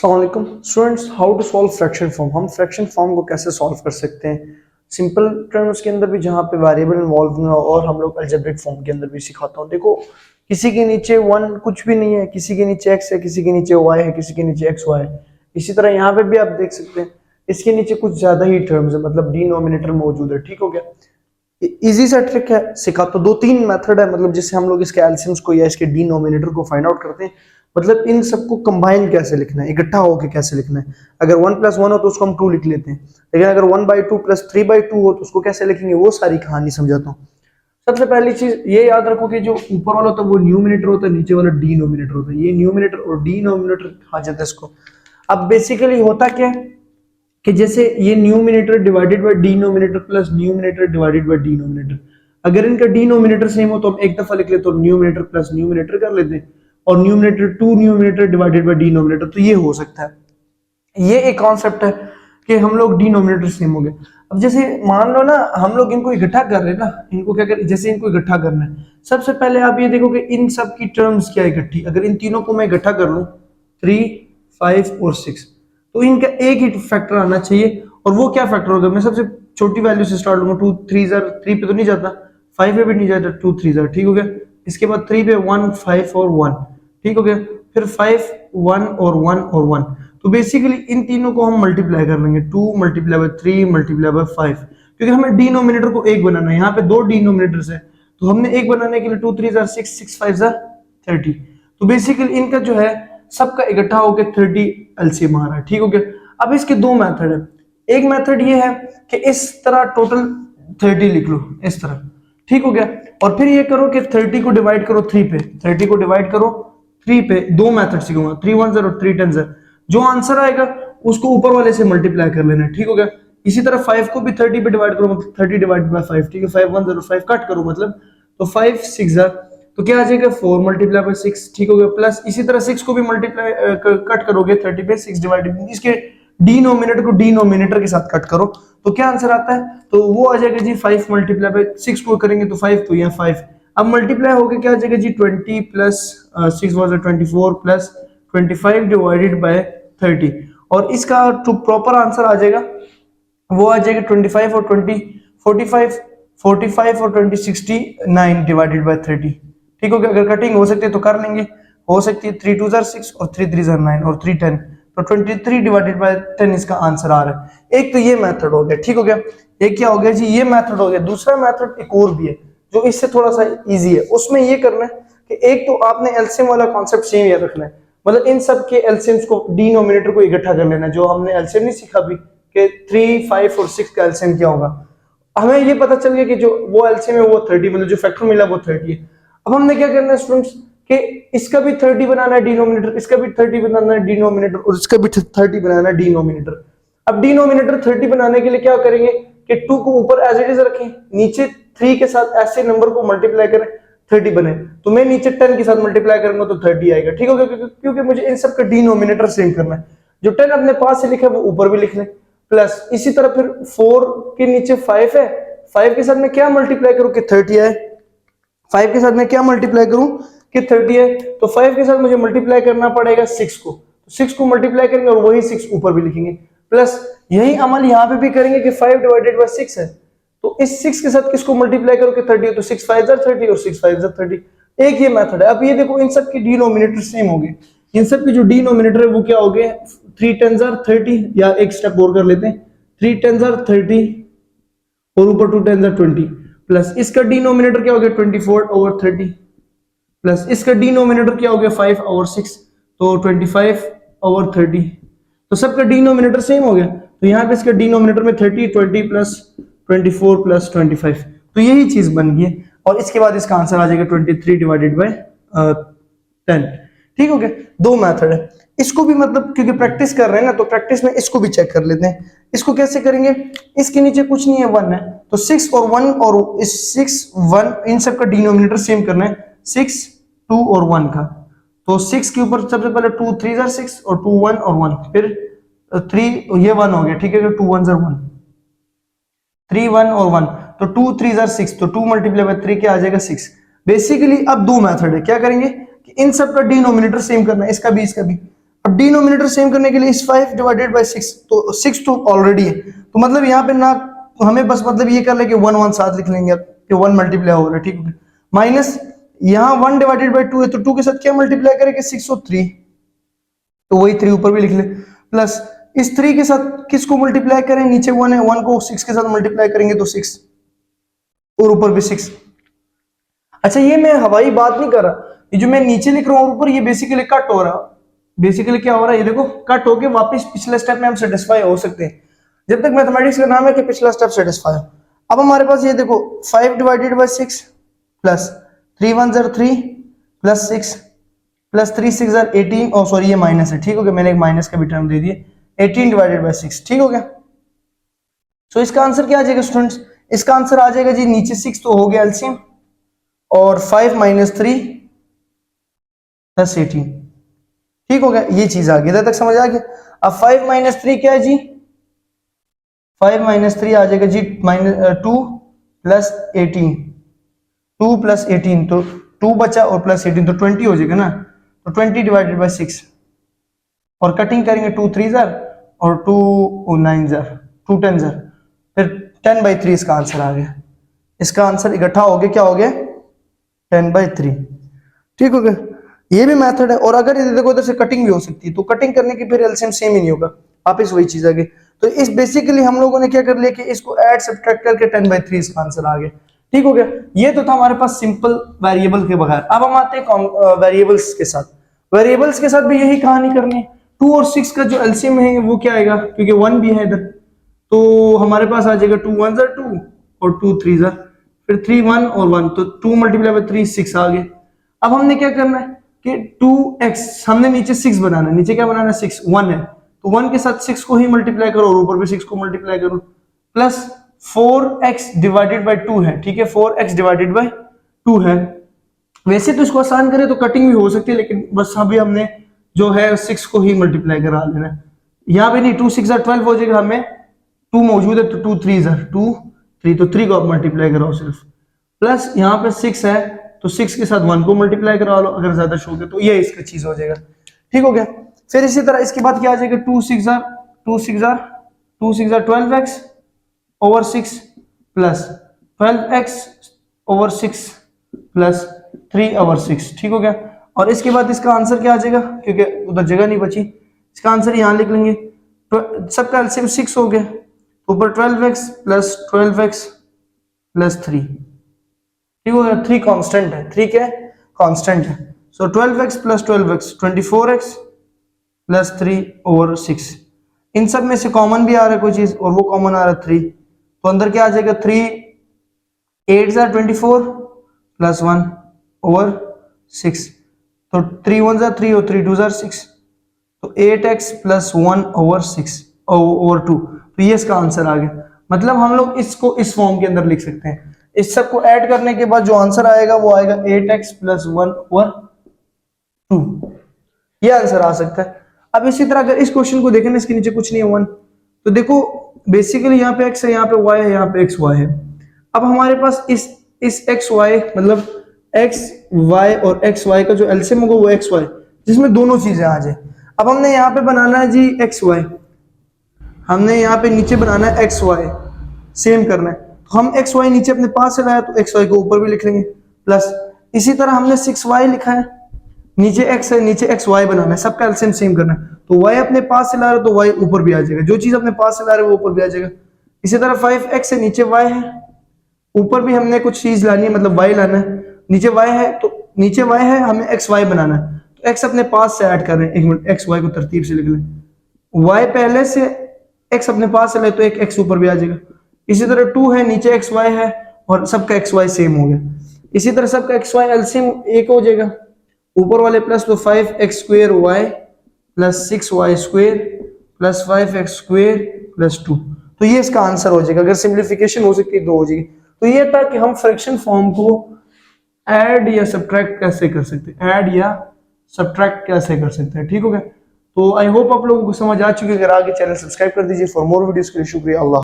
अस्सलाम वालेकुम students, how to solve fraction form. हम फ्रैक्शन फॉर्म को कैसे सॉल्व कर सकते हैं सिंपल टर्म्स के अंदर भी, जहाँ पे वेरिएबल इन्वॉल्व ना हो, और हम लोग अलजेब्रिक फॉर्म के अंदर भी सिखाता हूँ। देखो, किसी के नीचे वन कुछ भी नहीं है, किसी के नीचे एक्स है, किसी के नीचे वाई है, किसी के नीचे एक्स वाई है। इसी तरह यहाँ पे भी आप देख सकते हैं, इसके नीचे कुछ ज्यादा ही टर्म्स है, मतलब डिनोमिनेटर मौजूद है। ठीक हो गया। इजी सा ट्रिक है, सिखाता हूँ। दो तीन मेथड है, मतलब जिससे हम लोग इसके एल्सियम्स को या इसके डिनोमिनेटर को फाइंड आउट करते हैं। मतलब इन सबको कंबाइन कैसे लिखना है, इकट्ठा होकर कैसे लिखना है। अगर 1+1 हो तो उसको हम 2 लिख लेते हैं, लेकिन अगर 1/2 + 3/2 हो तो उसको कैसे लिखेंगे, वो सारी कहानी समझाता हूँ। सबसे पहली चीज ये याद रखो कि जो ऊपर वाला होता है वो न्यूमिनेटर होता है, नीचे वाला डिनोमिनेटर होता है। ये न्यूमिनेटर और डिनोमिनेटर कहा जाता है इसको। अब बेसिकली होता क्या है कि जैसे ये numerator divided by denominator plus numerator divided by denominator, अगर इनका डिनोमिनेटर सेम हो तो हम एक दफा लिख लेते हैं, तो न्यूमिनेटर प्लस न्यूमिनेटर कर लेते हैं, और numerator to numerator divided by denominator, तो ये हो सकता है। ये एक कॉन्सेप्ट है कि हम लोग डिनोमिनेटर सेम हो गए। अब जैसे मान लो ना, हम लोग इनको इकट्ठा कर रहे हैं ना, इनको क्या कर, जैसे इनको इकट्ठा करना है, सबसे पहले आप ये देखो कि इन सब की टर्म्स क्या इकट्ठी। अगर इन तीनों को मैं इकट्ठा कर लूं, 3, 5 और 6, तो इनका एक ही फैक्टर आना चाहिए। और वो क्या फैक्टर होगा, मैं सबसे छोटी वैल्यू से स्टार्ट लूंगा। 2 3 3 पे तो नहीं जाता, 5 पे भी नहीं जाता, 2 3 ठीक हो गया। इसके बाद 3 पे 1 5 और 1, ठीक हो गया। फिर 5 1 और 1 और 1, तो बेसिकली इन तीनों को हम मल्टीप्लाई कर लेंगे, 2 × 3 × 5, क्योंकि हमें डिनोमिनेटर को एक बनाना है। यहाँ पे दो डिनोमिनेटर्स है, तो हमने एक बनाने के लिए 2 3 6 6 5 30, तो बेसिकली इनका जो है सबका इकट्ठा होकर 30 एलसीएम आ रहा है। ठीक हो गया। अब इसके दो मेथड है। एक मेथड ये है कि इस तरह टोटल 30 लिख लो, इस तरह, ठीक हो गया। और फिर ये करो कि 30 को डिवाइड करो 3 पे, 30 को डिवाइड करो 3 पे। दो मेथड सीखूंगा, 3 1 और 3 10, जो आंसर आएगा उसको ऊपर वाले से मल्टीप्लाई कर लेना है। ठीक हो गया। इसी तरह 5 को भी 30 पे डिवाइड करो, मतलब 30 डिवाइडेड बाय 5, ठीक है। 5 1 0 5 कट करो, मतलब तो 5 6 तो क्या आ जाएगा 4 × 6, ठीक हो गया। प्लस इसी तरह 6 को भी मल्टीप्लाई कट करोगे 30 पे, 6 डिवाइडेड, इसके डिनोमिनेटर को डिनोमिनेटर के साथ कट करो, तो क्या आंसर आता है, तो वो आ जाएगा जी 5 × 6 को करेंगे तो 5, तो यहाँ 5। अब मल्टीप्लाई हो गया, क्या आ जाएगा जी 20 plus 6 was 24 plus 25 divided by 30, और इसका जो प्रॉपर आंसर आ जाएगा वो आ जाएगा 25 और 20 45, 45 और 20 69 डिवाइडेड बाय 30। ठीक हो गया। अगर कटिंग हो सकती है तो कर लेंगे, हो सकती है 3 2 6 और 3 3 9 और 3 10, तो 23 डिवाइडेड बाय 10 इसका आंसर आ रहा है। एक तो ये मेथड हो गया, ठीक हो गया। एक क्या हो गया जी, ये मेथड हो गया। दूसरा मेथड एक और भी है जो इससे थोड़ा सा इजी है। उसमें ये करना है कि एक तो आपने एलसीएम वाला कॉन्सेप्ट सेम याद रखना है, मतलब इन सब के एलसीएम्स को, डिनोमिनेटर को इकट्ठा कर लेना है। जो हमने एलसीएम नहीं सीखा अभी कि 3 5 और 6 का एलसीएम क्या होगा, हमें ये पता चल गया कि जो वो एलसीएम है वो 30, मतलब जो फैक्टर मिला वो 30 है। अब हमने क्या करना है स्टूडेंट्स कि इसका भी 30 बनाना है डिनोमिनेटर, इसका भी 30 बनाना है डिनोमिनेटर, और इसका भी 30 बनाना है डिनोमिनेटर। अब डिनोमिनेटर 30 बनाने के लिए क्या करेंगे कि 2 को ऊपर एज इट इज रखें, नीचे 3 के साथ ऐसे नंबर को मल्टीप्लाई करें 30 बने, तो मैं नीचे 10 के साथ मल्टीप्लाई करूंगा तो 30 आएगा। ठीक हो गया, क्योंकि मुझे इन सब का डिनोमिनेटर सेम करना है। जो 10 अपने पास से लिखा है वो ऊपर भी लिख लें, प्लस इसी तरह फिर 4 के नीचे 5 है, 5 के साथ में क्या मल्टीप्लाई करूं कि 30 आए, 5 के साथ में क्या मल्टीप्लाई करूं कि 30 है, तो 5 के साथ मुझे मल्टीप्लाई करना पड़ेगा 6 को, तो 6 को मल्टीप्लाई करेंगे और वही 6 ऊपर भी लिखेंगे, प्लस यही अमल यहां पे भी करेंगे कि 5 डिवाइडेड बाय 6 है, तो इस 6 के साथ किसको मल्टीप्लाई करो कि 30, तो 6 5 30 और 6 5 30। एक ये मेथड है। अब ये देखो, इन सब की डिनोमिनेटर सेम हो गए, इन सब की जो डिनोमिनेटर है वो क्या हो गए, 3 10 30, या एक स्टेप और कर लेते हैं, 3 10 30 और ऊपर 2 10 20, प्लस इसका डिनोमिनेटर क्या हो गया 24/30, प्लस इसका डिनोमिनेटर क्या हो गया 5/6, तो 25/30, तो सबका डिनोमिनेटर सेम हो गया। तो यहाँ पे इसका डिनोमिनेटर में 30 20 प्लस 24 प्लस 25, तो यही चीज बन गई है। और इसके बाद इसका आंसर आ जाएगा 23 डिवाइडेड बाय 10। ठीक हो गया। दो मेथड है। इसको भी मतलब क्योंकि प्रैक्टिस कर रहे हैं ना, तो प्रैक्टिस में इसको भी चेक कर लेते हैं। इसको कैसे करेंगे, इसके नीचे कुछ नहीं है 1 है, तो 6 और 1 और इस 6 1 इन सब का डिनोमिनेटर सेम करना है, 6 2 और 1 का, तो 6 के ऊपर सबसे पहले 2 3 6 और 2 1 और 1, फिर 3 ये 1 हो गया, ठीक है, 2 1 1 3 1 और 1, तो 2 3 6, तो 2 मल्टीप्लाई बाय 3 क्या आ जाएगा 6। बेसिकली अब दो मेथड है, क्या करेंगे कि इन सब का डिनोमिनेटर सेम करना है, इसका भी इसका भी। अब डिनोमिनेटर सेम करने के लिए इस 5 डिवाइडेड बाय 6, तो 6 तो ऑलरेडी है, तो मतलब यहाँ पे ना हमें बस मतलब ये कर ले कि 1 1 साथ लिख लेंगे कि 1 मल्टीप्लाई हो रहा है, ठीक है। माइनस यहाँ 1 डिवाइडेड बाय 2 है, तो 2 के साथ क्या मल्टीप्लाई करेंगे 6 और 3, तो वही 3 ऊपर भी लिख ले, प्लस इस 3 के साथ किसको मल्टीप्लाई करें, नीचे 1 है, 1 को 6 के साथ मल्टीप्लाई करेंगे तो 6 और ऊपर भी 6। अच्छा ये मैं हवाई बात नहीं कर रहा, ये जो मैं नीचे लिख रहा हूँ ऊपर, ये बेसिकली कट हो रहा, बेसिकली क्या हो रहा है, ये देखो कट होके वापस पिछले स्टेप में हम सेटिस्फाई हो सकते हैं, जब तक मैथमेटिक्स का नाम है कि पिछला स्टेप सेटिस्फाई हो। अब हमारे पास ये देखो 5 divided by 6 plus 3 1 jar 3 plus 6 plus 3 6 jar 18, और सॉरी ये माइनस है, ठीक हो गया, मैंने एक माइनस का भी टर्म दे दिया, 18 डिवाइडेड बाय 6, ठीक हो गया। सो इसका आंसर क्या आ जाएगा स्टूडेंट्स, इसका आंसर आ जाएगा जी नीचे 6 तो हो गया एलसीएम, और 5 माइनस 3 प्लस 18, ठीक हो गया, ये चीज आ गई, इधर तक समझ आ गया। अब 5 माइनस 3 क्या है जी, 5 माइनस 3 आ जाएगा जी -2 प्लस 18, 2 प्लस 18, तो 2 बचा और प्लस 18 तो 20 हो जाएगा ना, तो 20 डिवाइडेड बाय 6, और कटिंग करेंगे 2 3 जार और 2 9 जार 2 10 जार, फिर 10 बाई 3 इसका आंसर आ गया, इसका आंसर इकट्ठा हो गया, क्या हो गया 10 बाई 3, ठीक हो गया। ये भी मेथड है, और अगर इधर देखो इधर से कटिंग भी हो सकती है, तो कटिंग करने की फिर एलसीएम सेम ही नहीं होगा, वापस वही चीज आ गई। तो इस बेसिकली हम लोगों ने क्या कर लिया कि इसको ऐड सब्ट्रैक्ट करके 10 बाई 3 इसका आंसर आ गया, ठीक हो गया। ये तो था हमारे पास सिंपल वेरिएबल के बगैर। अब हम आते हैं वेरिएबल्स के साथ, वेरिएबल्स के साथ भी यही कहानी करनी है। 2 और 6 का जो एलसीएम है वो क्या आएगा, क्योंकि 1 भी है इधर, तो हमारे पास आ जाएगा 2 1 जार 2 और 2 3 जार, फिर 3 1 और 1, तो 2 मल्टीप्लाई बाय 3 6 आ गए। अब हमने क्या करना है कि 2x, हमने नीचे 6 बनाना है, नीचे क्या बनाना है 6, 1 है, तो 1 के साथ 6 को ही मल्टीप्लाई करो और ऊपर भी 6 को मल्टीप्लाई करो, प्लस 4x डिवाइडेड बाय 2 है, ठीक है, 4x डिवाइडेड बाय 2 है। वैसे तो इसको आसान करें तो कटिंग भी हो सकती है, लेकिन बस अभी हमने जो है 6 को ही मल्टीप्लाई करा लेना है, यहाँ पे नहीं, 2 6 जार 12 हो जाएगा, हमें 2 मौजूद है तो 2 3 जार 2 3, तो 3 को आप मल्टीप्लाई कराओ सिर्फ, प्लस यहाँ पे 6 है तो 6 के साथ 1 को मल्टीप्लाई करा लो अगर ज्यादा शौक है, तो ये इसका चीज हो जाएगा, ठीक हो गया। फिर इसी तरह इसके बाद क्या आ जाएगा, 2 6 jar 12x over 6 plus 12x over 6 plus 3 over 6, ठीक हो गया। और इसके बाद इसका आंसर क्या आ जाएगा, क्योंकि उधर जगह नहीं बची, इसका आंसर यहाँ लिख लेंगे, सबका एलसीएम 6 हो गया, ऊपर 12x प्लस 12x प्लस 3, ठीक हो गया। 3 कांस्टेंट है, 3 क्या है, कांस्टेंट है, सो 12x plus 12x 24x plus 3 over 6, इन सब में से कॉमन भी आ रहा है कोई चीज, और वो कॉमन आ रहा है 3, तो अंदर क्या आ जाएगा 3 8 जार 24 प्लस 1 ओवर 6, तो 3 1 जार 3 और 3 2 जार 6, तो 8x प्लस 1 ओवर 6 ओवर 2, तो ये इसका आंसर आ गया। मतलब हम लोग इसको इस फॉर्म के अंदर लिख सकते हैं, इस सब को ऐड करने के बाद जो आंसर आएगा वो आएगा 8x प्लस 1 ओवर 2, ये आंसर आ सकता है। अब इसी तरह अगर इस क्वेश्चन को देखें ना, इसके नीचे कुछ नहीं है 1, तो देखो बेसिकली यहाँ पे x है, यहाँ पे y है, यहाँ पे xy है। अब हमारे पास इस xy मतलब x y और xy का जो एलसीएम होगा वो xy, जिसमें दोनों चीजें आ जाए। अब हमने यहाँ पे बनाना है जी xy, हमने यहाँ पे नीचे बनाना है xy, सेम करना है, तो हम xy नीचे अपने पास से लाया तो xy को ऊपर भी लिख लेंगे, प्लस इसी तरह हमने 6y लिखा है, नीचे x है नीचे xy बनाना है, सबका एलसीएम सेम करना है, तो y अपने पास से ला रहे हो तो y ऊपर भी आ जाएगा, जो चीज अपने पास से ला रहे हो वो ऊपर भी आ जाएगा। इसी तरह 5x है नीचे y है, ऊपर भी हमने कुछ चीज लानी है, मतलब y लाना है, नीचे y है तो नीचे y है, हमें xy बनाना है, तो x अपने पास से ऐड कर रहे हैं, एक मिनट xy को तरतीब से लिख लें, y पहले से x अपने पास से ले तो एक x ऊपर भी आ जाएगा। इसी तरह 2 है नीचे xy है और सबका xy सेम हो गया, इसी तरह सबका xy एलसीएम एक हो जाएगा, ऊपर वाले प्लस तो 5x square y plus 6y square plus 5x square plus 2, तो ये इसका आंसर हो जाएगा। अगर सिंप्लीफिकेशन हो सकती है तो हो जाएगी। तो ये था कि हम फ्रैक्शन फॉर्म को ऐड या सब्ट्रैक्ट कैसे कर सकते हैं, ऐड या सब्ट्रैक्ट कैसे कर सकते हैं, ठीक हो गया। तो आई होप आप लोगों को समझ आ चुकी है। अगर आगे चैनल सब्सक्राइब कर दीजिए फॉर मोर वीडियोस के लिए। शुक्रिया। अल्लाह।